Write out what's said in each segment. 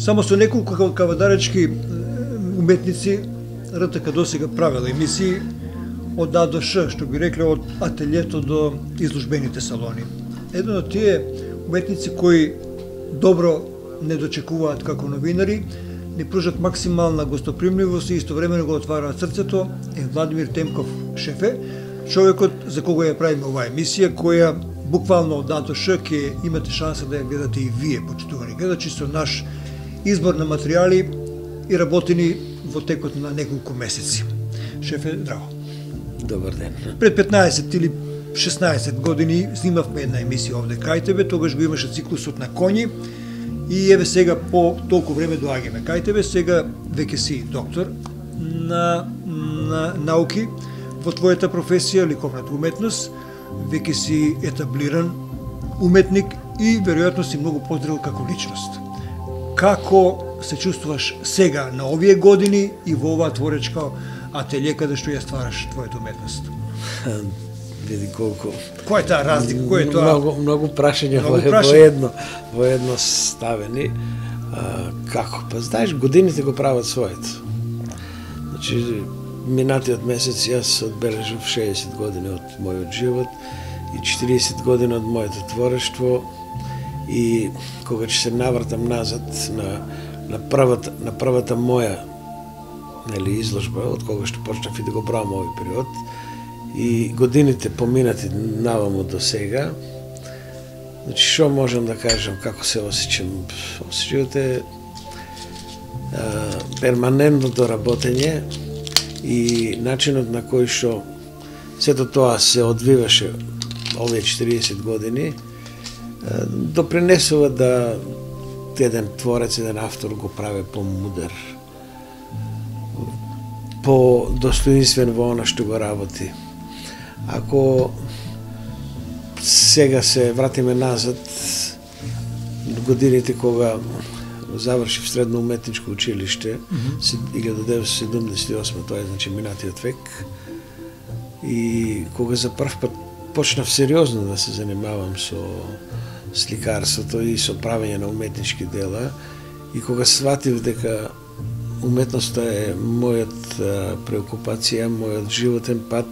Само со неколку кавадаречки уметници РТК досега правила емисии од А до Ш, што би рекле од ателјето до изложбените салони. Еден од тие уметници кои добро не дочекуваат како новинари, ни пружат максимална гостопримливост и истовремено го отвараат срцето, е Владимир Темков Шефе, човекот за кого ја правиме оваа емисија, која буквално од А до Ш ќе имате шанса да ја гледате и вие, почитувани гледачи, со наш избор на материјали и работени во текот на неколку месеци. Шефе, драго. Добар ден. Пред 15 или 16 години снимавме една емисија овде кај тебе, тогаш го имаше циклусот на коњи и еве сега по толку време доаѓаме кај тебе, сега веќе си доктор на науки во твојата професија, ликовната уметност, веќе си етаблиран уметник и веројатно си многу позрел како личност. Како се чувствуваш сега на овие години и во оваа творечка ателје каде што ја ствараш твојата уметност? Види колку. Кој е таа разлика? Кој е тоа? Многу прашања во едно ставени. Како? Па знаеш, годините го прават своето. Значи, минатиот месец јас одбележав 60 години од мојот живот и 40 години од моето творештво, и кога ќе се навратам назад на првата моја изложба, од кога што почнав и да го бравам овој период, и годините поминати наваму до сега, значи што можам да кажам, како се осеќам? Осеќавот е перманентното работење и начинот на кој што сето тоа се одвиваше овие 40 години, допринесува да еден творец, еден автор го прави помудер, по-достоинствен во она што го работи. Ако сега се вратиме назад, годините кога завршив средно уметничко училиште, 1978, тоа е значи минатиот век, и кога за прв пат почнав сериозно да се занимавам со сликарството и со правење на уметнички дела, и кога сватив дека уметноста е мојот преокупација, мојот животен пат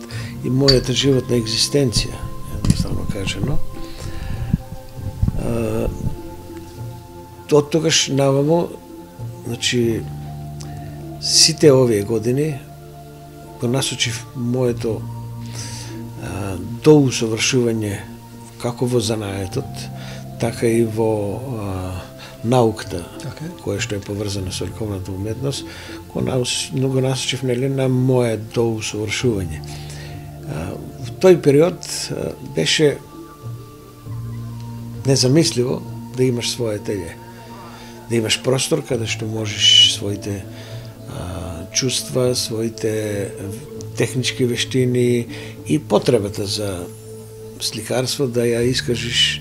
и мојата животна екзистенција, едноставно кажано. Од тогаш наваму, значи, сите овие години го насочив моето доусовршување како во занаетот, така и во науката, која што е поврзана со ликовната уметност, го насочив на моје доусовршување. В тој период беше незамисливо да имаш своје ателје, да имаш простор каде што можеш своите чувства, своите технички вештини и потребата за сликарство да ја искажиш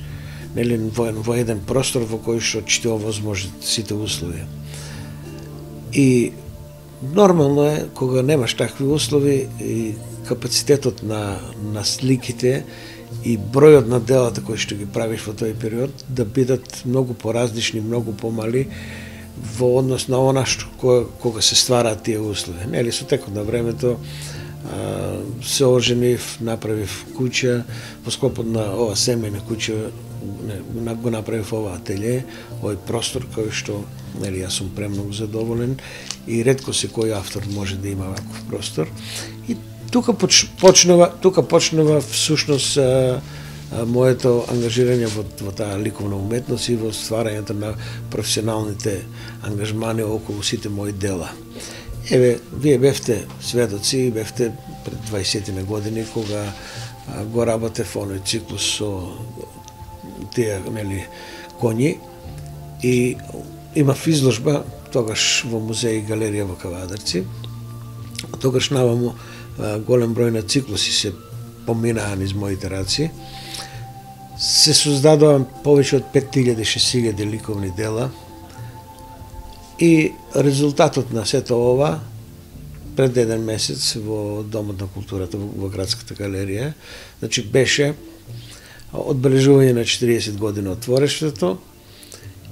во еден простор во кој што ти овозможат сите услови. И нормално е, кога немаш такви услови, и капацитетот на сликите и бројот на делата кои што ги правиш во тој период да бидат многу поразлични, многу помали во однос на она што кога се ствараат тие услови. Нели, со текот на времето се оженив, направив куќа, во скопот на ова семејна куќа го направив ова ателје, овој простор кој што, нели, јас сум премногу задоволен и ретко се кој автор може да има ваков простор. И тука почнува всушност моето ангажирање во таа ликовна уметност и во стварањето на професионалните ангажмани околу сите мои дела. Еве, вие бевте сведоци, бевте пред 20 години кога го работев оној циклус со тие, нели, коњи, и имав изложба тогаш во музеј и галерија во Кавадарци. Тогаш наваму голем број на циклуси се поминаа низ моите раци. Се создадоа повеќе од 5000-6000 ликовни дела и резултатот на сето ова пред еден месец во Домот на културата во Градската галерија, значи беше одбележување на 40 години од творештвото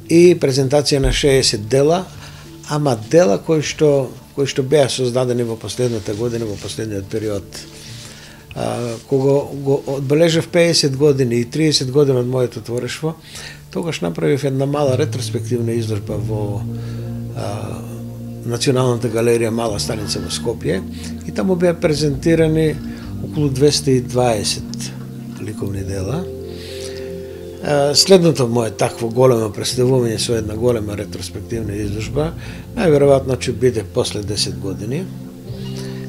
и презентација на 60 дела, ама дела кои што беа создадени во последната година, во последниот период. Кога го одбележав 50 години и 30 години од моето творештво, тогаш направив една мала ретроспективна изложба во Националната галерија Мала станица во Скопје и таму беа презентирани околу 220 ликовни дела. Следното мое такво големо представување со една голема ретроспективна изложба најверојатно ќе биде после 10 години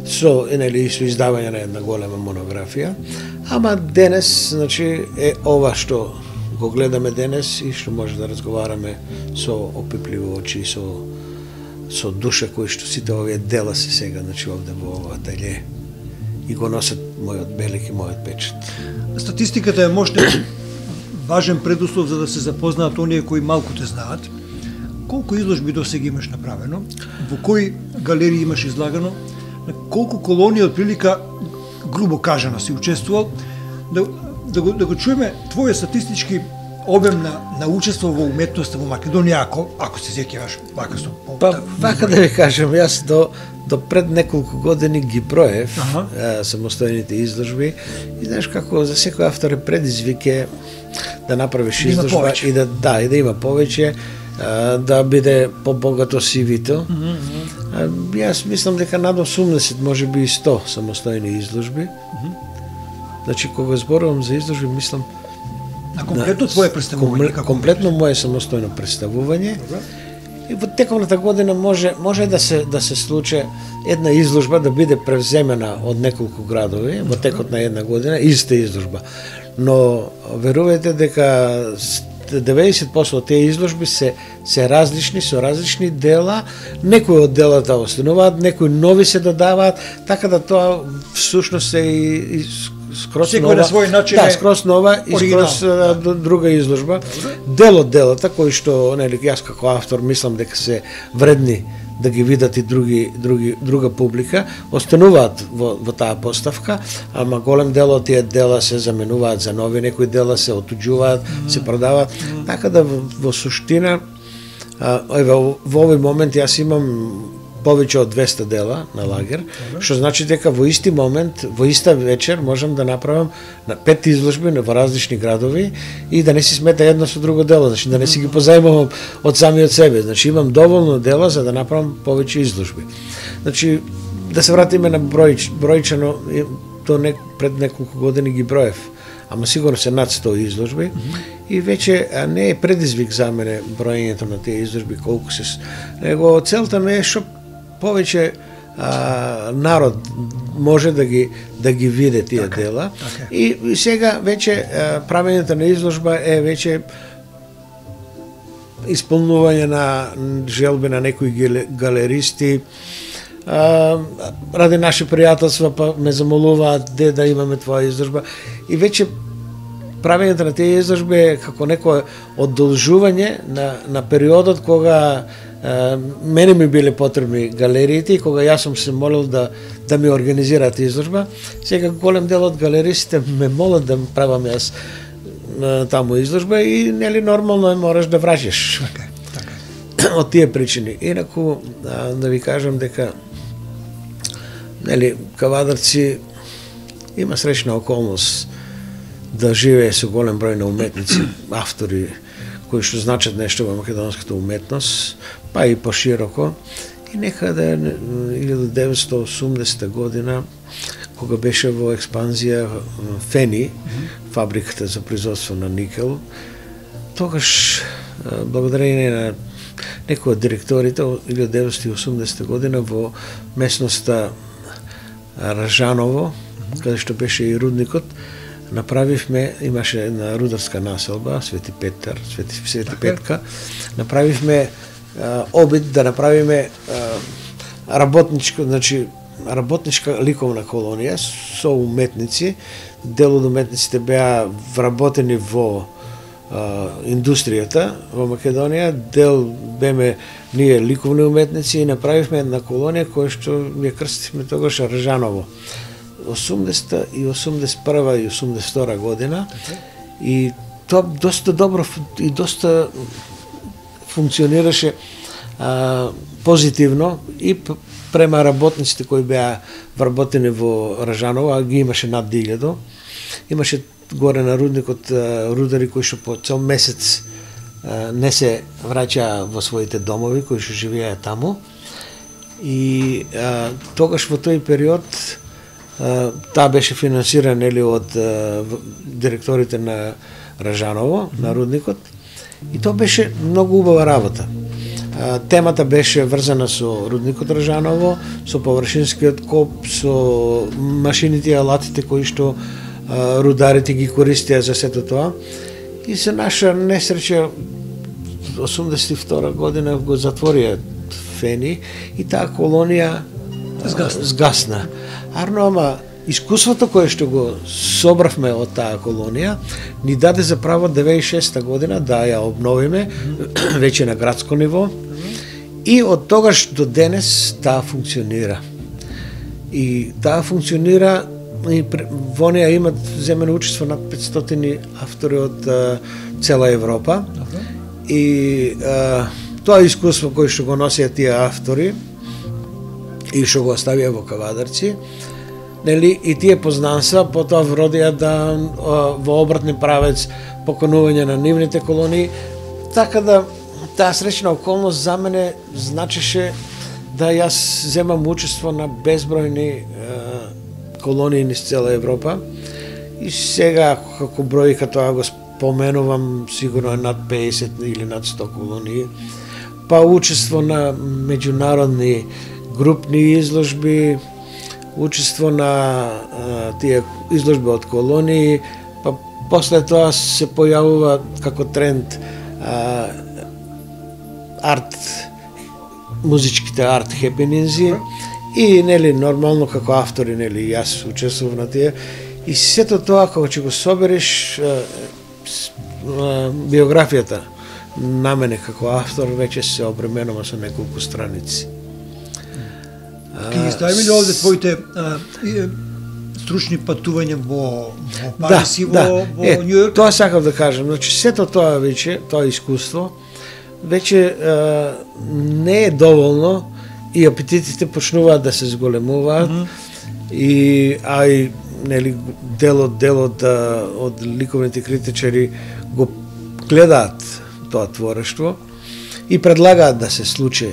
со издавање на една голема монографија, ама денес значи е ова што го гледаме денес и што може да разговараме со опипливи очи, со душа кои што сите овие дела се сега значи овде во ова ателје и го носат мојот белик и мојот печат. Статистиката е можна важен предуслов за да се запознаат оние кои малку те знаат. Колку изложби досега имаш направено? Во кои галерии имаш излагано? На колку колонии од прилика грубо кажано си учествувал? Да го чуеме твојот статистички обем на учество во уметноста во Македонија, ако се сеќаваш вака со вака да ви кажам, јас до пред неколку години ги броев самостојните изложби и знаеш како за секој автор е предизвик да направиш изложба и да има повеќе, да биде побогато CV-то. Јас мислам дека над 80, можеби и 100 самостојни изложби. Значи кога зборувам за изложби мислам на комплетно твое представување, комплетно мое самостојно представување. И во тековната година може да се случи една изложба да биде превземена од неколку градови во текот на една година, иста изложба. Но верувајте дека 90% од тие изложби се различни, со различни дела, некои од делата остануваат, некои нови се додаваат, така да тоа всушност е и скрос нова, на свој начин скрос нова и скрос друга изложба. Дел од делата кои што јас како автор мислам дека се вредни да ги видат и друга публика, остануваат во таа поставка, ама голем дел од тие дела се заменуваат за нови, некои дела се отуѓуваат, се продаваат, така да во суштина во овој момент јас имам повеќе од 200 дела на лагер, што значи дека во исти момент, во иста вечер можам да направам 5 изложби во различни градови и да не си смета едно со друго дело, значи да не си ги позајмувам од самиот себе, значи имам доволно дела за да направам повеќе изложби. Значи да се вратиме на бројчано, пред неколку години ги броев, ама сигурно се над 100 изложби и веќе не е предизвик за мене броењето на тие изложби колку се, него целта ми е што повеќе народ може да ги види тие дела. И сега веќе правењето на изложба е веќе исполнување на желби на некои галеристи. Ради наши пријателства па ме замолуваат да имаме твоја изложба и веќе правењето на тие изложби е како некое одолжување на периодот кога мене ми биле потребни галериите и кога јас сум се молил да ми организираат изложба. Сега голем дел од галеристите ме молат да правам јас таму изложба и нели нормално мораш да враќаш. Од тие причини. Инаку да ви кажам дека нели Кавадарци има среќна околност да живее со голем број на уметници, автори кои што значат нешто во македонската уметност, па и пошироко. И некаде 1980 година, кога беше во експанзија Фени, фабриката за производство на никел, тогаш, благодарение на некои од директорите, 1980 година во местноста Ражаново, каде што беше и рудникот, направивме, имаше една рударска населба, Свети Петар, Свети Петка, направивме обид да направиме работничка ликовна колонија со уметници. Дел од уметниците беа вработени во индустријата во Македонија, дел беме ние ликовни уметници и направивме една колонија која што ја крстивме тогаш Ражаново. 80 и 81 и 82 година и тоа доста добро и доста функционираше позитивно и према работниците кои беа вработени во Ражаново, а ги имаше над 1000. Имаше горе на рудникот рудари кои што по цел месец не се враќаа во своите домови, кои што живееа таму. И тогаш во тој период таа беше финансирана од директорите на Ражаново, на рудникот. И тоа беше многу убава работа. Темата беше врзана со рудникот Ражаново, со површинскиот коп, со машините и алатите кои што рударите ги користеа за сето тоа. И се наша несреќа 82 година го затворија Фени и таа колонија сгасна. Арно, ама искуството кое што го собравме од таа колонија ни даде за право 96 година да ја обновиме веќе на градско ниво и од тогаш до денес таа функционира. И таа функционира и во неја имат земено учество над 500 автори од цела Европа. И тоа искуство кој што го носија тие автори и што го оставија во Кавадарци, нели, и тие познанства потоа вродија да во обратен правец поканување на нивните колонии, така да таа среќна околност за мене значеше да јас земам учество на безбројни колонии низ цела Европа. И сега како бројка тоа го споменувам, сигурно е над 50 или над 100 колонии. Па учество на меѓународни групни изложби, учество на тие изложби од колонии, па после тоа се појавува како тренд музичките арт хепенинзи и нели нормално како автори, нели јас учествував на тие и сето тоа кога ќе го собереш биографијата на мене како автор веќе се обременува со неколку страници. Ке ги стави ли овде твоите стручни патувања во Парис и во Њујорк? Тоа сакав да кажам, значи сето тоа веќе, тоа искуство веќе не е доволно и апетитите почнуваат да се зголемуваат и нели делот од ликовните критичари го гледаат тоа творештво и предлагаат да се случи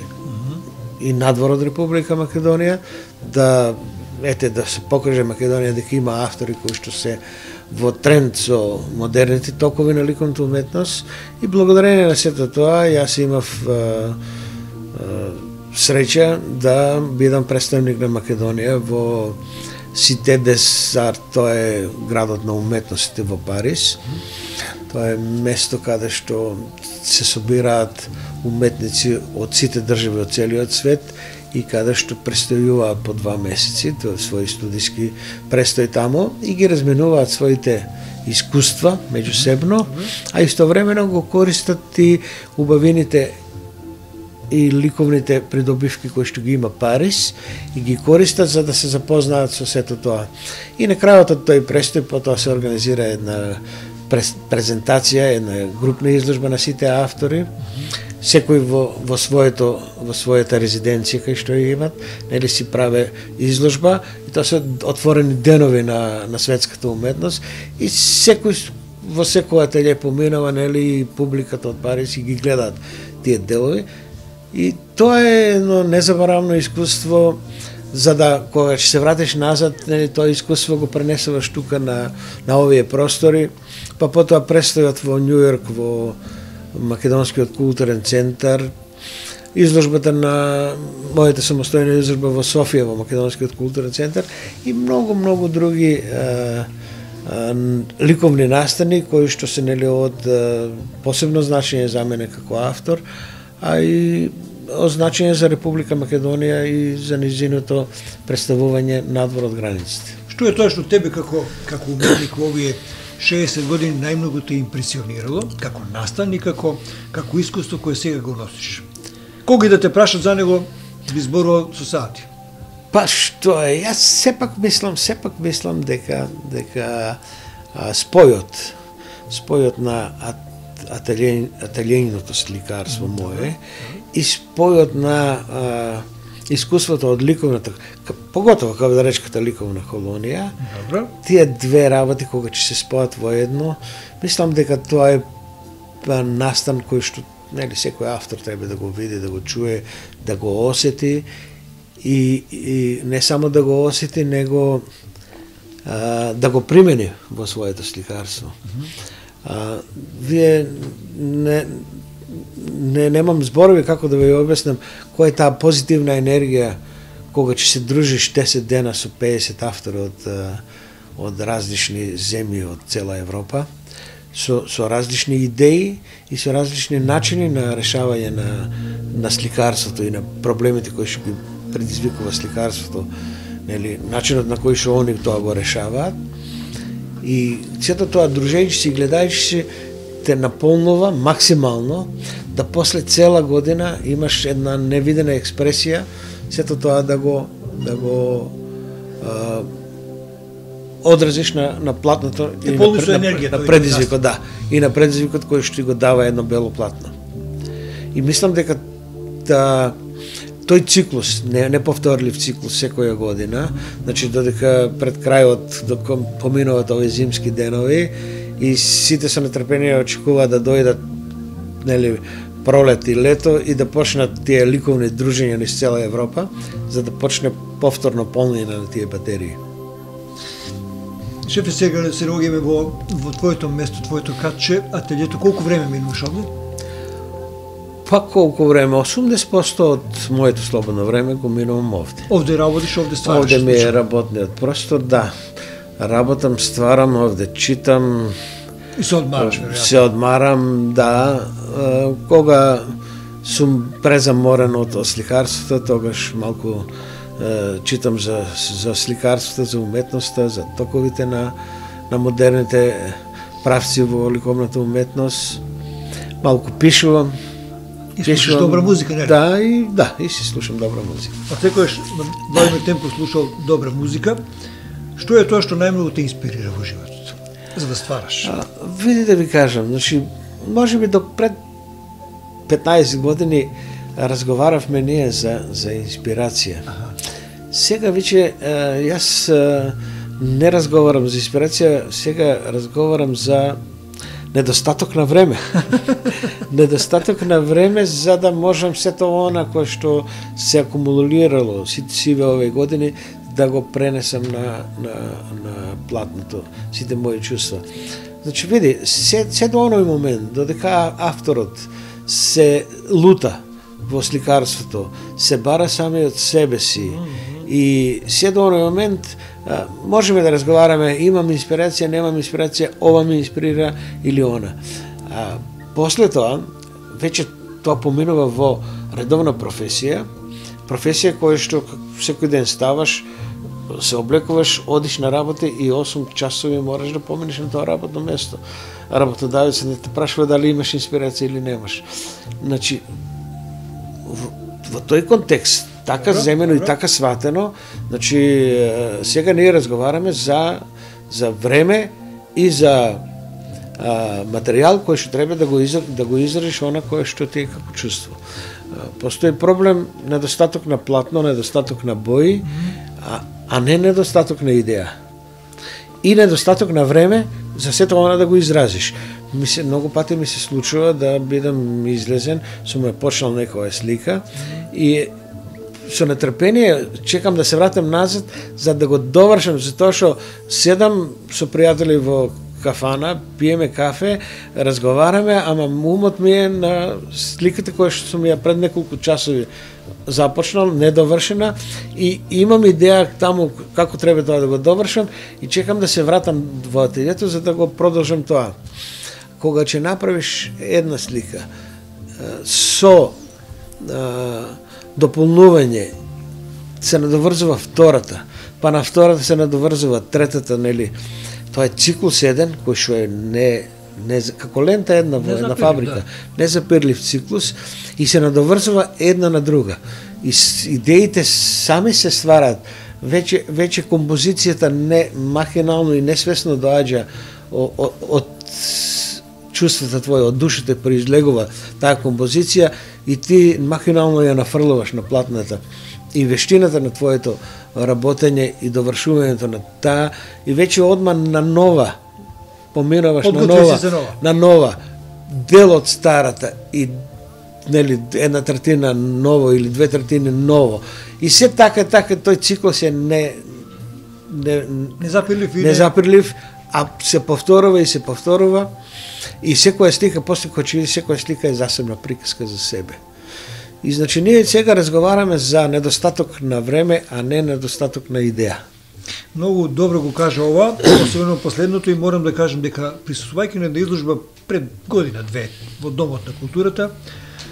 и надвор од Република Македонија, да се покаже Македонија дека има автори кои што се во тренд со модерните токови на ликовната уметност и благодарение на сето тоа јас имав среќа да бидам представник на Македонија во Сите дес Арт, тоа е градот на уметностите во Парис. Тоа е место каде што се собираат уметници од сите држави од целиот свет и каде што престојуваат по 2 месеци, тоа е своји студиски престој таму и ги разменуваат своите искуства меѓусебно, а истовремено го користат и убавините и ликовните придобивки кои што ги има Парис и ги користат за да се запознаат со сето тоа. И на крајот од тој престој потоа се организира една презентација, една групна изложба на сите автори, секој во својата резиденција кај што ја имат, нели си праве изложба и тоа се отворени денови на светската уметност и секој во секој ателје поминава, нели, публиката од Парис и ги гледаат тие делови. И тоа е едно незаборавно искуство, за да кога ќе се вратиш назад, нели, тоа искуство го пренесуваш тука на овие простори, па потоа престојот во Њујорк, во Македонскиот културен центар, изложбата на мојата самостојна изложба во Софија во Македонскиот културен центар и многу други ликовни настани кои што се, нели, од посебно значење за мене како автор, а и значење за Република Македонија и за низиното представување надвор од границите. Што е тоа што тебе како уметник во овие 60 години најмногу те импресионирало, како наставник, како искуство кое сега го носиш? Кога и да те прашат за него, би зборувал со сати? Па што е, јас сепак мислам дека спојот на ателјејното сликарство мое и спојот на искуството од ликовната, поготово како да речката ликовна колонија. Добро. Тие две работи кога ќе се спојат во едно, мислам дека тоа е настан кој што секој автор треба да го види, да го чуе, да го осети и не само да го осети, него да го примени во своето сликарство. Вие немам зборови како да ви објаснам која е таа позитивна енергија кога ќе се дружиш 10 дена со 50 автори од различни земји од цела Европа, со различни идеи и со различни начини на решавање на сликарството и на проблемите кои што ги предизвикува сликарството, начинот на кој што они тоа го решаваат. И сето тоа дружејќи се и гледајќи се те наполнува максимално да после цела година имаш една невидена експресија, сето тоа да го одразиш на платното и на предизвикот, да, и на предизвикот кој што ти го дава едно бело платно. И мислам дека тој циклус, неповторлив циклус секоја година, значи додека пред крајот, докога поминуваат овие зимски денови и сите со нетрпение очекуваат да дојдат пролет и лето и да почнат тие ликовни дружења низ цела Европа, за да почне повторно полнење на тие батерии. Шефе, сега се наоѓаме во твоето место, твоето катче, ателјето. Колку време минуваш овде? Па колку време? 80% од моето слободно време го минувам овде. Овде работиш, овде ствараш? Овде ми е работниот простор, да. Работам, стварам, овде читам. И се одмараш, веројатно? Се одмарам, да. Кога сум презаморен од сликарството, тогаш малку читам за сликарството, за уметноста, за токовите на модерните правци во ликовната уметност. Малку пишувам. И слушаш добра музика, не? Да, и си слушам добра музика. А секојаш во време темпо слушал добра музика. Што е тоа што најмногу те инспирира во животот, за да ствараш? Види да ви кажам, значи, можеби до пред 15 години разговаравме ние за инспирација. Сега веќе јас не разговарам за инспирација, сега разговарам за недостаток на време. Недостаток на време за да можам сето она кое што се акумулирало сите овие години да го пренесам на платното, сите мои чувства. Значи, види, се до оној момент, додека авторот се лута во сликарството, се бара самиот себе си и се до оној момент можеме да разговараме, имам инспирација, немам инспирација, ова ме инспирира или она. После тоа, веќе тоа поминува во редовна професија која што секој ден ставаш, се облекуваш, одиш на работа и 8 часови мораш да поминеш на тоа работно место. Работодавецот не те прашува дали имаш инспирација или немаш. Значи, во тој контекст, така земено и така сватено, значи, сега ние разговараме за време и за материјал кој што треба да го изразиш она кое што ти е како чувство. Постои проблем, недостаток на платно, недостаток на бои, а не недостаток на идеја. И недостаток на време за сето она да го изразиш. Многу пати ми се случува да бидам излезен, сум ја почнал некоја слика и со нетрпение чекам да се вратам назад за да го довршам, затоа што седам со пријатели во кафана, пиеме кафе, разговараме, ама умот ми е на сликата која што сум ја пред неколку часови започнал, недовршена и имам идеја таму како треба тоа да го довршам и чекам да се вратам во ателјето за да го продолжам тоа. Кога ќе направиш една слика со дополнување, се надоврзува втората, па на втората се надоврзува третата, нели? Тоа е циклус еден, кој што е не како лента една во една фабрика, незапирлив циклус и се надоврзува една на друга. И идеите сами се стварат. Веќе композицијата не махинално и несвесно доаѓа од чувствата твои, од душите произлегува таа композиција и ти махинално ја нафрлуваш на платната. И вештината на твоето работење и довршувањето на таа и веќе одма на нова поминуваш на нова дел од старата и нели една третина ново или две третини ново. И се така тој циклус е незапирлив, а се повторува и секоја слика, после кој че секоја слика е засебна приказка за себе. И значи ние сега разговараме за недостаток на време, а не недостаток на идеја. Многу добро го кажа ова, особено последното, и морам да кажам дека присуствувајќи на изложба пред година-две во Домот на културата,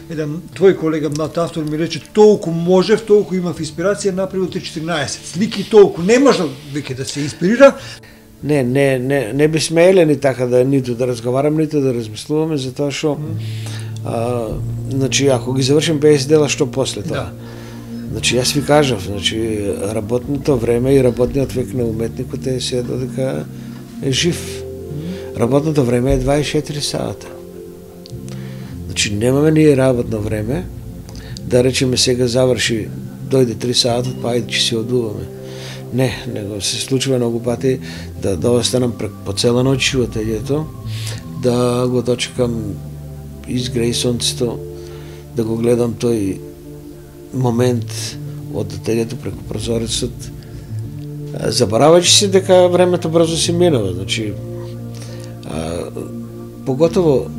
еден твој колега млад автор ми рече толку можев, толку имав инспирација, направил 14 слики, толку не можел веќе да се инспирира. Не би смееле ни така да ниту да разговараме, ниту да размислуваме, затоа што значи ако ги завршим 50 дела, што после тоа? Да. Значи јас ви кажав, значи работното време и работниот век на уметникот е се додека е жив. Работното време е 24 сата. Значи немаме ние работно време да речеме сега заврши, дојде 3 сата, па ајде ќе си одуваме. Не, него се случува многу пати да останам по цела ноќ во ателјето, да го дочекам изгреј сонцето, да го гледам тој момент од ателјето преку прозорецот, заборавајќи се дека времето брзо се минува. Значи, поготово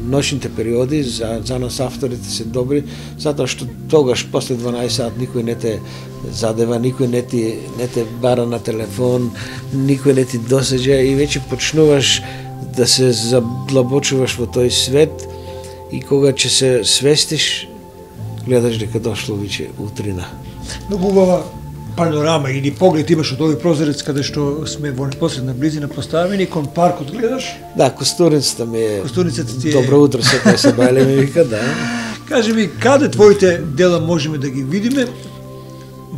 ноќните периоди за нас авторите се добри, затоа што тогаш после 12 сат никој не те задева, никој не те бара на телефон, никој не ти досаѓа и веќе почнуваш да се задлабочуваш во тој свет и кога ќе се свестиш, гледаш дека дошло веќе утрина. Многу убава панорама или поглед имаш од овој прозорец каде што сме во непосредна близина поставени, кон паркот гледаш? Да, Костурницата ми е. Костурницата ти е. Добро утро, секој се бајле ми вика, да. Кажи ми, каде твоите дела можеме да ги видиме?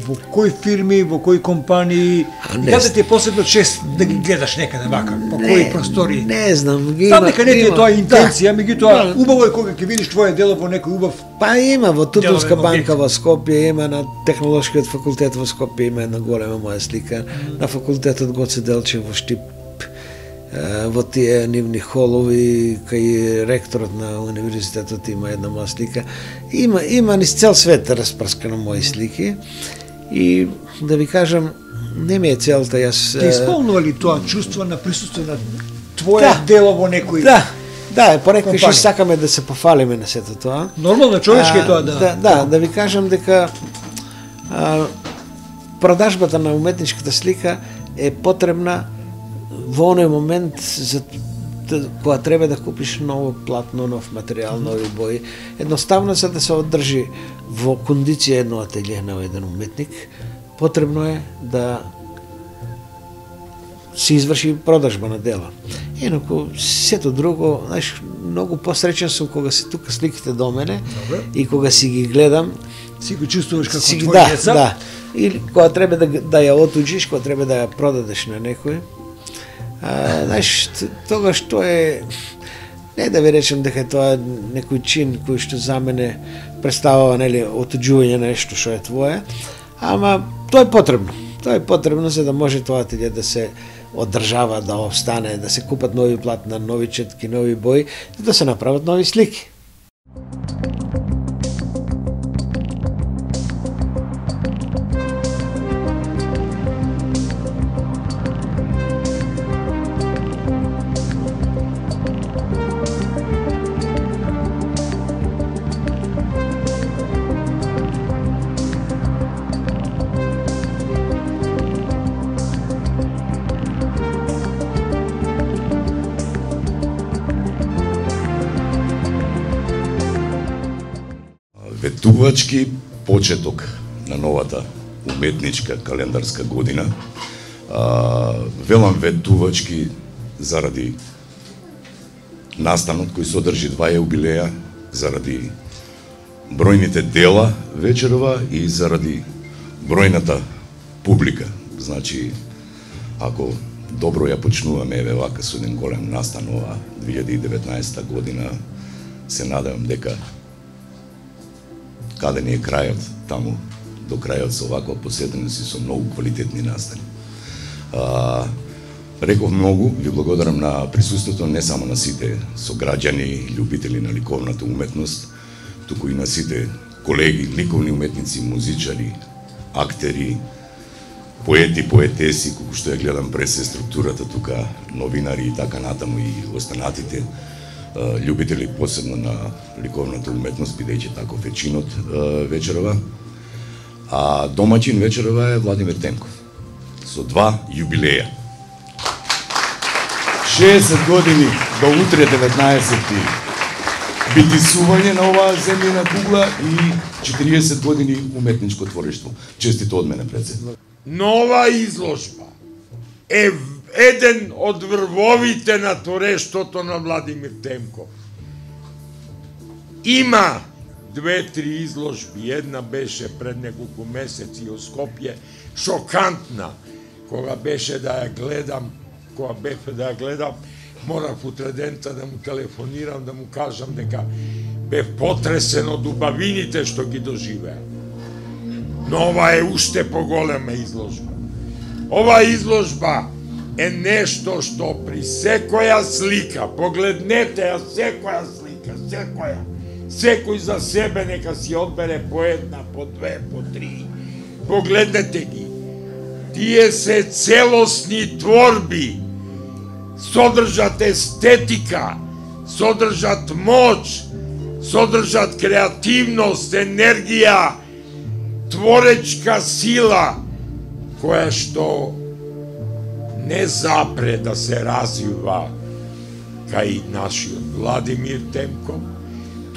Во кои фирми, во кои компании? И каде ти е посебно чест да ги гледаш некаде вака? По кои простори? Не знам, ги има. Там дека не ти е тоа интенција, меѓутоа убаво е кога ќе видиш твое дело во некој убав. Па има во Тутунска банка во Скопје, има на Технолошкиот факултет во Скопје, има една голема моја слика, на факултетот Гоце Делчев во Штип, во тие нивни холови, кај ректорот на универзитетот има една моја слика. Има низ цел свет распрскано мои слики. И да ви кажам, не ми е целта јас. Те исполнува ли тоа чувство на присуство на твое дело во некој? Да, понекогаш ще сакаме да се пофалиме на сето тоа. Нормално човечки е тоа, да. Да ви кажам дека продажбата на уметничката слика е потребна во оној момент за кога треба да купиш ново платно, нов материјал, нови бои. Едноставно за да се одржи во кондиција едно ателје на еден уметник, потребно е да се изврши продажба на дела. Инаку сето друго, знаеш, многу посреќен сум кога се тука сликите до мене. Добре. И кога си ги гледам, си го чувствуваш како твој деца. Да. Или кога треба да ја отуџиш, кога треба да ја продадеш на некој. Знаеш, тогаш тоа е, не да ви речем дека тоа е некој чин кој што за мене представува, нели, отуѓување на нешто што е твое, ама тоа е потребно. Тоа е потребно за да може тоа да се одржава, да остане, да се купат нови платна, нови четки, нови бои, да се направат нови слики. Ветувачки почеток на новата уметничка календарска година. Велам ветувачки заради настанот кој содржи 2 јубилеја, заради бројните дела вечерова и заради бројната публика. Значи, ако добро ја почнуваме еве вака со еден голем настан ова 2019 година. Се надевам дека каде не е крајот, таму до крајот со ваква посетеност и со многу квалитетни настани. Реков многу, ви благодарам на присуството не само на сите сограѓани, љубители на ликовната уметност, туку и на сите колеги, ликовни уметници, музичари, актери, поети, поетеси, колку што ја гледам пред се структурата тука, новинари и така натаму и останатите љубители посебно на ликовната уметност, бидејќи таков е чинот вечерова. А домаќин вечерова е Владимир Темков со 2 јубилеја. 60 години до утре 19-ти битисување на оваа земјина кугла и 40 години уметничко творештво. Честито од мене, председател. Нова изложба е еден од врвовите на творештвото на Владимир Темков. Има 2-3 изложби, една беше пред неколку месеци во Скопје, шокантна, кога беше да ја гледам, морав утредента да му телефонирам, да му кажам дека бев потресен од убавините што ги доживеа. Но ова е уште поголема изложба. Ова изложба е нешто што при секоја слика, погледнете ја секоја слика, секој за себе нека си одбере по една, по две, по три, погледнете ги. Тие се целосни творби, содржат естетика, содржат моќ, содржат креативност, енергија, творечка сила, која што не запре да се развива кај нашиот Владимир Темков,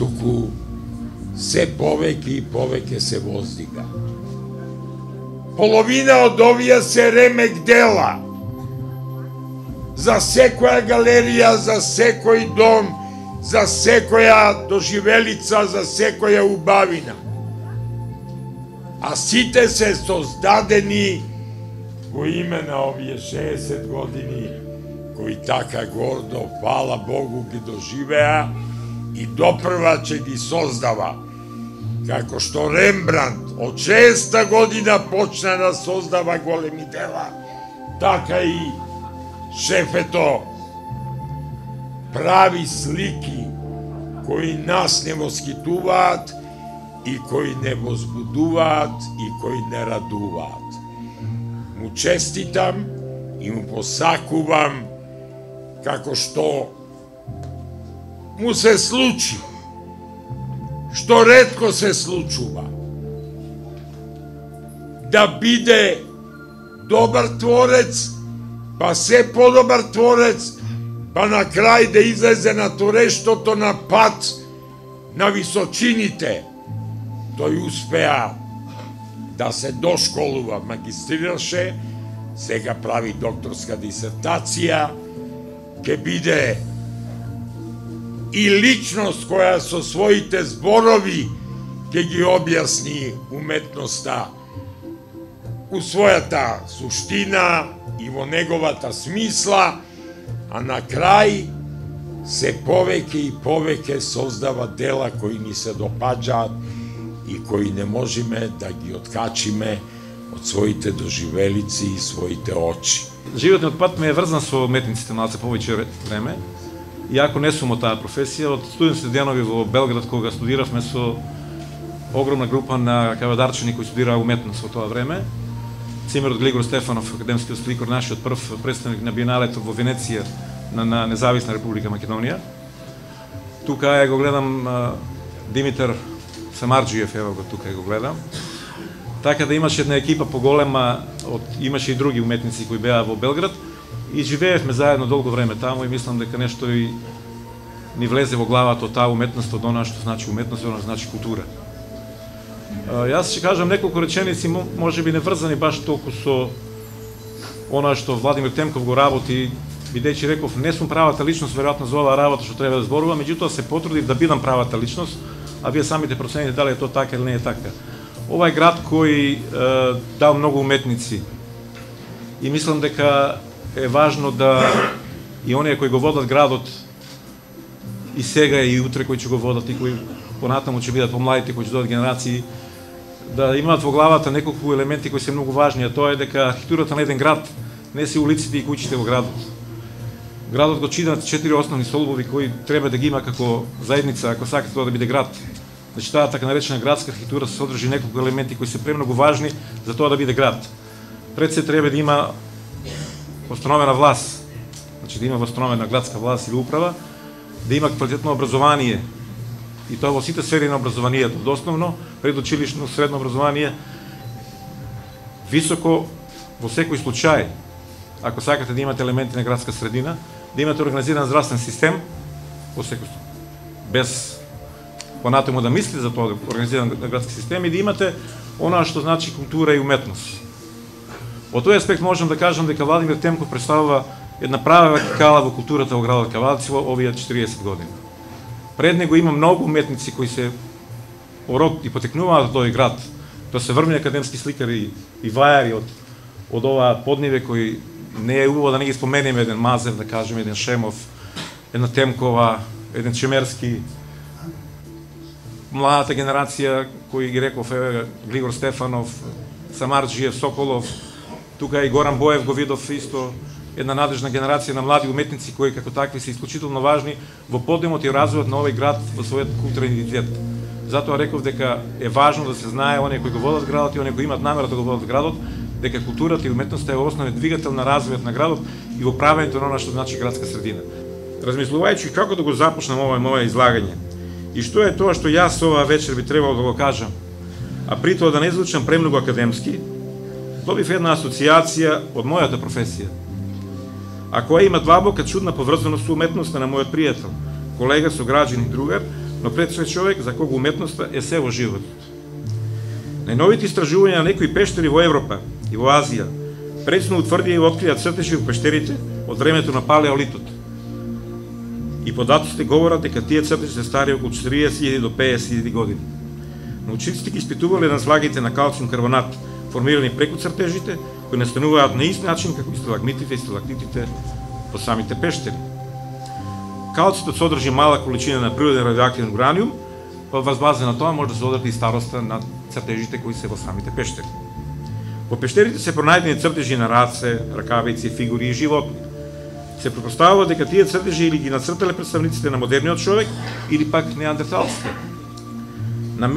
туку се повеќе и повеќе се воздига. Половина од овие се ремек дела. За секоја галерија, за секој дом, за секоја доживелица, за секоја убавина. А сите се создадени во име на овие 60 години, кои така гордо, фала Богу, ги доживеа и допрва ќе ги создава. Како што Рембрандт од 6 година почна да создава големи дела, така и шефето прави слики кои нас не воскитуваат и кои не возбудуваат и кои не радуваат. Му честитам и му посакувам како што му се случи, што ретко се случува, да биде добар творец, па се подобар творец, па на крај да излезе на творештвото на пат на височините. Тој успеа да се дошколува, магистрираше, сега прави докторска дисертација, ќе биде и личност која со своите зборови ќе ги објасни уметноста у својата суштина и во неговата смисла, а на крај се повеќе и повеќе создава дела кои ни се допаѓаат и кои не можеме да ги откачиме од своите доживелици и своите очи. Животниот пат ме е врзан со уметниците малце повеќе време. Иако не сум од таа професија, од студентските денови во Белград, кога студиравме со огромна група на кавадарчани кои студираа уметност во тоа време, Цимер од Глигор Стефанов, академскиот сликар, нашиот прв представник на Биеналето во Венеција на Независна Република Македонија. Тука го гледам Димитар Самарџиев, ево го тука го гледам. Така да имаше една екипа поголема, имаше и други уметници кои беа во Белград и живеевме заедно долго време таму и мислам дека нешто и ни влезе во главата од таа уметност, од она што значи уметност, она значи култура. Јас ќе кажам неколку реченици, можеби не врзани баш толку со она што Владимир Темков го работи, бидејќи реков не сум правата личност веројатно за оваа работа што треба да зборувам, меѓутоа се потрудив да бидам правата личност, а вие самите процените дали е тоа така или не е така. Ова е град кој дал многу уметници и мислам дека е важно да и оние кои го водат градот и сега и утре кои ќе го водат и кои понатаму ќе бидат помладите кои ќе додат генерации, да имаат во главата неколку елементи кои се многу важни, а тоа е дека архитектурата на еден град не се улиците и куќите во градот. Градот го чинат 4 основни столбови кои треба да ги има како заедница, ако сакате тоа да биде град. Значи таа така наречена градска архитектура се содржи неколку елементи кои се премногу важни за тоа да биде град. Пред се треба да има восстановена власт, значи да има восстановена градска власт или управа, да има квалитетно образование, и тоа во сите сфери на образованието, од основно, предучилишно, средно образование, високо, во секој случај, ако сакате да имате елементи на градска средина, да имате организиран здравствен систем, во секој случај, без понатаму да мисли за тоа, организиран градски систем, и да имате она што значи култура и уметност. Во тој аспект можам да кажам дека Владимир Темков представува една права вертикала во културата во градот Кавалци во овие 40 години. Пред него има многу уметници кои се пород и потекнуваат од тој град. Тоа се врвни академски сликари и вајари од оваа подниве кои не е убаво да не ги споменеме, еден Мазев, да кажеме, еден Шемов, една Темкова, еден Чемерски, младата генерација кои ги реков Глигор Стефанов, Самарджиев, Соколов, тука и Горан Боев го видов исто, една надежна генерација на млади уметници кои како такви се исклучително важни во подемот и развојот на овој град во својот културен идентитет. Затоа реков дека е важно да се знае оние кои го водат градот и оние кои имаат намера да го водат градот, дека културата и уметноста е основен двигател на развојот на градот и во правењето на она што значи градска средина. Размислувајќи како да го започнам моје излагање и што е тоа што јас оваа вечер би требало да го кажам, а при тоа да не звучам премногу академски, добив една асоциација од мојата професија, а која има длабока чудна поврзаност со уметноста на мојот пријател, колега, сограѓаnin и другар, но пред све човек за кого уметноста е се во животот. Најновите истражувања на некои пештери во Европа и во Азија пресно утврдија и открија цртежи во пештерите од времето на палеолитот. И податоците говорат дека тие цртежи се стари околу 40.000 до 50.000 години. Научниците ги испитувале на слагите на калциум карбонат, формирани преку цртежите, кои настануваат на ист начин како и сталагмитите и сталактитите по самите пештери. Калцитот содржи мала количина на природен радиоактивен ураниум, па врз база на тоа може да се одрати и староста на цртежите кои се во самите пештери. Во пештерите се пронајдени цртежи на раце, ракавици, фигури и животни. Се претпоставува дека тие цртежи или ги нацртале представниците на модерниот човек или пак неандерталците. Но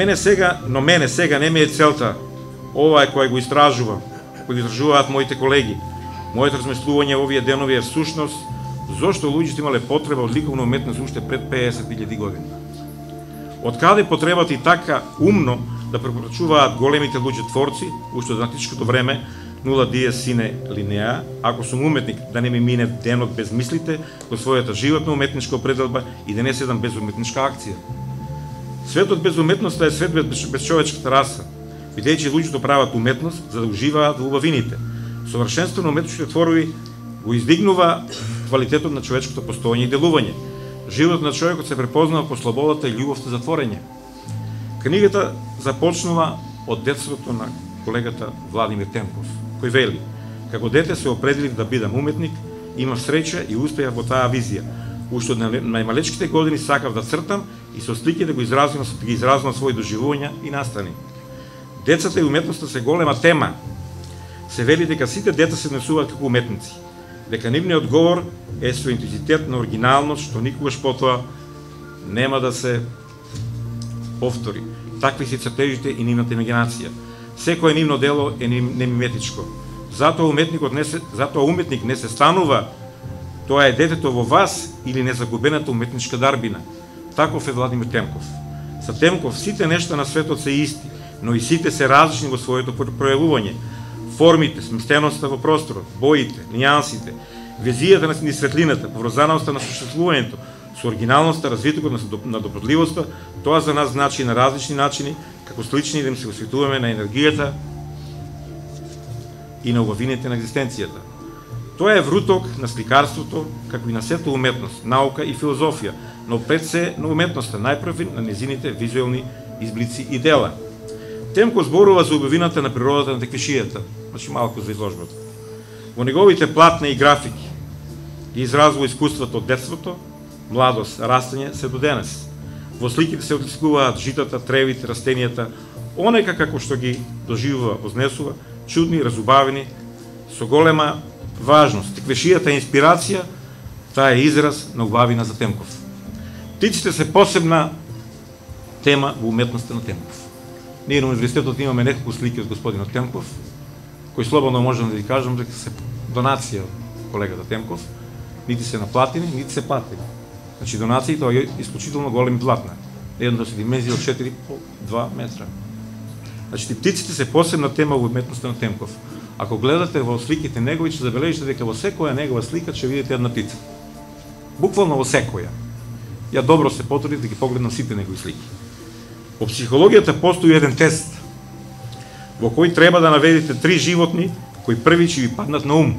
мене сега не ми е целта ова е која го истражувам, кој го истражуваат моите колеги. Моето размислување овие денови е всушност зошто луѓето имале потреба од ликовна уметност уште пред 50.000 години. Од каде потребата и така умно да препорачуваат големите луѓе творци, уште од античкото време, нула dies sine linea, ако сум уметник, да не ми мине денот без мислите во својата животна уметничка определба и да не седам без уметничка акција. Светот без уметноста е свет без човечката раса, бидејќи луѓето прават уметност за да уживаат во убавините. Совршенство на уметничките творови го издигнува квалитетот на човечкото постоење и делување. Животот на човекот се препознава по слободата и љубовта за творење. Книгата започнува од детството на колегата Владимир Темков, кој вели: како дете се определив да бидам уметник, имав среќа и успеав во таа визија. Уште од најмалечките години сакав да цртам и со слики да ги изразувам своји доживувања и настани. Децата и уметноста се голема тема. Се вели дека сите деца се однесуваат како уметници, дека нивниот говор е со интензитет на оригиналност што никогаш потоа нема да се повтори. Такви се цртежите и нивната имагинација. Секое нивно дело е немиметичко. Затоа уметник не се станува, тоа е детето во вас или незагубената уметничка дарбина. Таков е Владимир Темков. За Темков сите нешта на светот се исти, но и сите се различни во своето пројавување. Формите, сместеноста во просторот, боите, нијансите, везијата на светлината, поврзаноста на существувањето, со оригиналноста, развитокот на добродливоста, тоа за нас значи на различни начини, како слични да им се осветуваме на енергијата и на убавините на екзистенцијата. Тоа е вруток на сликарството, како и на сета уметност, наука и филозофија, но пред се на уметноста, најпрв на незините визуелни изблици и дела. Темко зборува за убавината на природата на теквишијата, значи малку за изложбата. Во неговите платна и графики ги изразува искуството од детството, младост, растење се до денес. Во сликите се одликуваат житата, тревите, растенијата, онека како што ги доживува, вознесува, чудни, разубавени, со голема важност. Теквешијата е инспирација, таа е израз на убавина за Темков. Птиците се посебна тема во уметноста на Темков. Ние на универзитетот имаме неколку слики од господинот Темков, кои слободно можам да ви кажам дека се донација од колегата Темков, нити се наплатени, нити се платени. Значи донациите тоа е исклучително големи платна. Едната се димензија од 4 по 2 метра. Значи птиците се посебна тема во уметноста на Темков. Ако гледате во сликите негови, ќе забележите дека во секоја негова слика ќе видите една птица. Буквално во секоја. Ја добро се потрудив да ги погледнам сите негови слики. Во психологијата постои еден тест во кој треба да наведете 3 животни кои први ќе ви паднат на ум.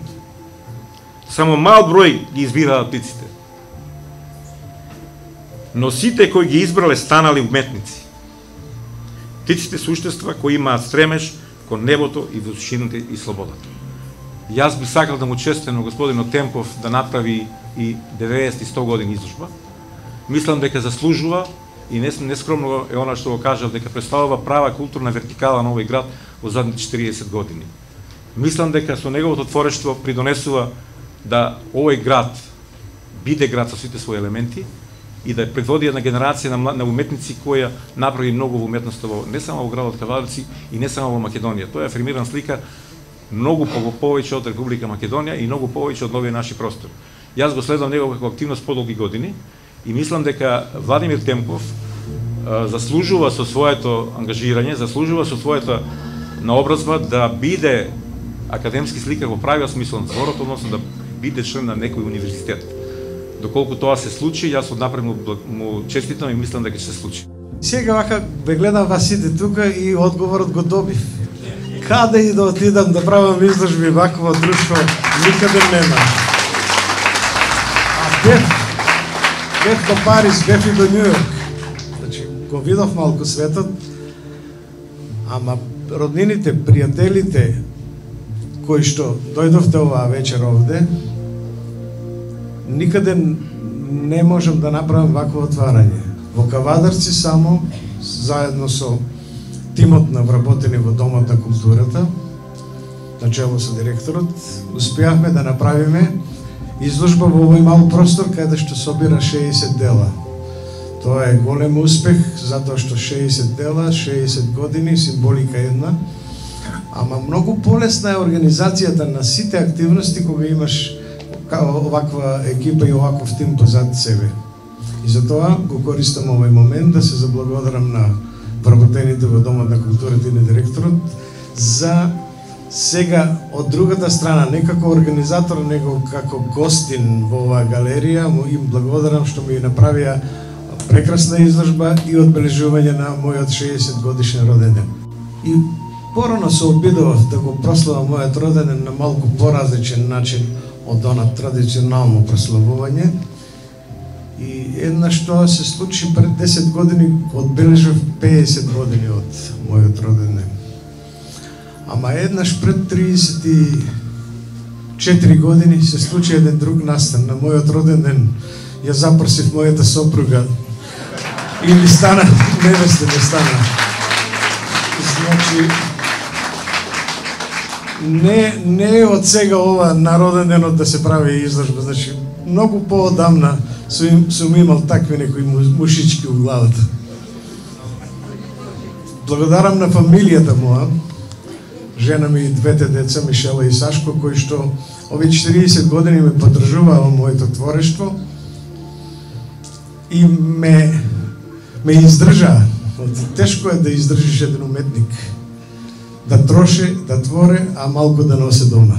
Само мал број ги избираат птиците. Но сите кои ги избрале станали уметници. Птиците суштества кои имаат стремеж кон небото и височината и слободата. Јас би сакал да му честитам на господинот Темков да направи и 90 и 100 години изложба. Мислам дека заслужува и нескромно е она што го кажав дека представува права културна вертикала на овој град во задните 40 години. Мислам дека со неговото творештво придонесува да овој град биде град со сите своји елементи и да предводи една генерација на уметници која направи многу во уметноста не само во градот Кавадарци и не само во Македонија. Тоа е афирмирана слика многу повеќе од Република Македонија и многу повеќе од новиот наши простор. Јас го следам него како активност подолги години и мислам дека Владимир Темков заслужува со своето ангажирање, заслужува со својата наобразба да биде академски сликар во правиот смисол на зборот, односно да биде член на некој универзитет. Доколку тоа се случи, јас однапред му честитам и мислам дека ќе се случи. Сега вака ве гледам вас сите тука и одговорот го добив. Каде и да отидам да правам изложби вакво друштво, никаде нема. А бев до Париз, бев и до Њу Јорк. Значи, го видов малку светот, ама роднините, пријателите кои што дојдовте оваа вечер овде, никаде не можам да направам вакво отварање. Во Кавадарци само, заедно со тимот на вработени во Домот на културата, начело со директорот, успеавме да направиме изложба во овој мал простор каде што собира 60 дела. Тоа е голем успех, затоа што 60 дела, 60 години, символика една, ама многу полесна е организацијата на сите активности кога имаш оваква екипа и оваков тим позад себе. И затоа го користам овој момент да се заблагодарам на вработените во Домот на културата и на директорот за сега од другата страна, не како организатор, него како гостин во оваа галерија, му им благодарам што ми направија прекрасна изложба и одбележување на мојот 60 годишен роден ден. И порано се обидував да го прославам мојот роден ден на малку поразличен начин од она традиционално прославување. И еднаш тоа се случи пред 10 години, одбележав 50 години од мојот роден ден. Ама еднаш пред 34 години се случи еден друг настан. На мојот роден ден ја запросив мојата сопруга и ми стана, невеста ми стана. Значи, не е од сега ова на роден денот да се прави изложба, значи многу поодамна сум имал такви некои мушички у главата. Благодарам на фамилијата моја, жена ми и двете деца, Мишела и Сашко, кои што овие 40 години ме поддржуваа во моето творештво и ме издржаа. Тешко е да издржиш еден уметник, да троше, да творе, а малку да носе дома.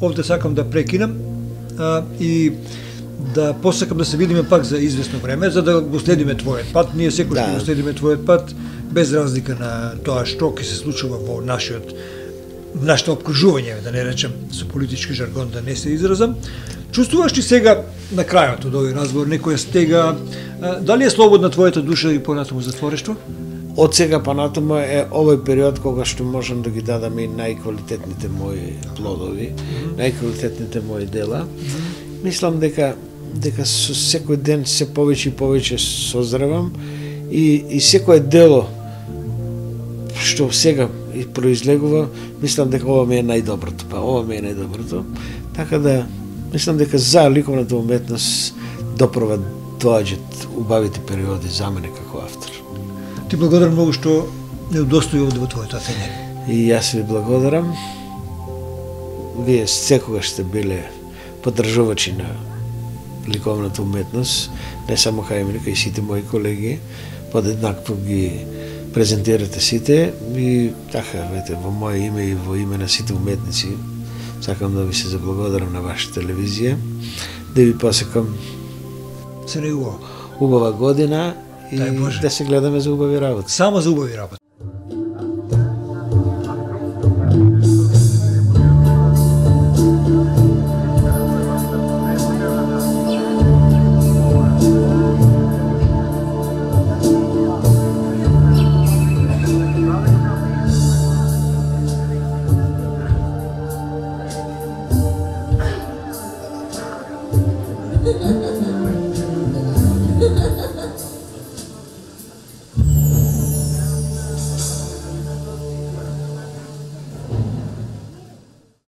овде сакам да прекинам и да посакам да се видиме пак за известно време, за да го следиме твојот пат. Ние секој ќе го следиме твојот пат, без разлика на тоа што ќе се случува во нашето обкружување, да не речем со политички жаргон, да не се изразам. Чувствуваш ли сега на крајот од овој разговор некоја стега, дали е слободна твојата душа и понатаму за творештво? Од сега па натаму е овој период кога што можам да ги дадам и најквалитетните мои плодови, најквалитетните мои дела. Мислам дека со секој ден се повеќе и повеќе созревам и секое дело што сега произлегува, мислам дека ова ми е најдоброто. Така да мислам дека за ликовната уметност допрва доаѓаат убавите периоди за мене како автор. Ти благодарам многу што не удостои овде во твоето ателје. И јас ви благодарам. Вие секогаш сте биле поддржувачи на ликовната уметност, не само кај мене, кај сите мои колеги, подеднакво ги презентирате сите и така, во моје име и во име на сите уметници, сакам да ви се заблагодарам на вашата телевизија, да ви посекам се не убава година и да се гледаме за убави работи. Само за убави работи.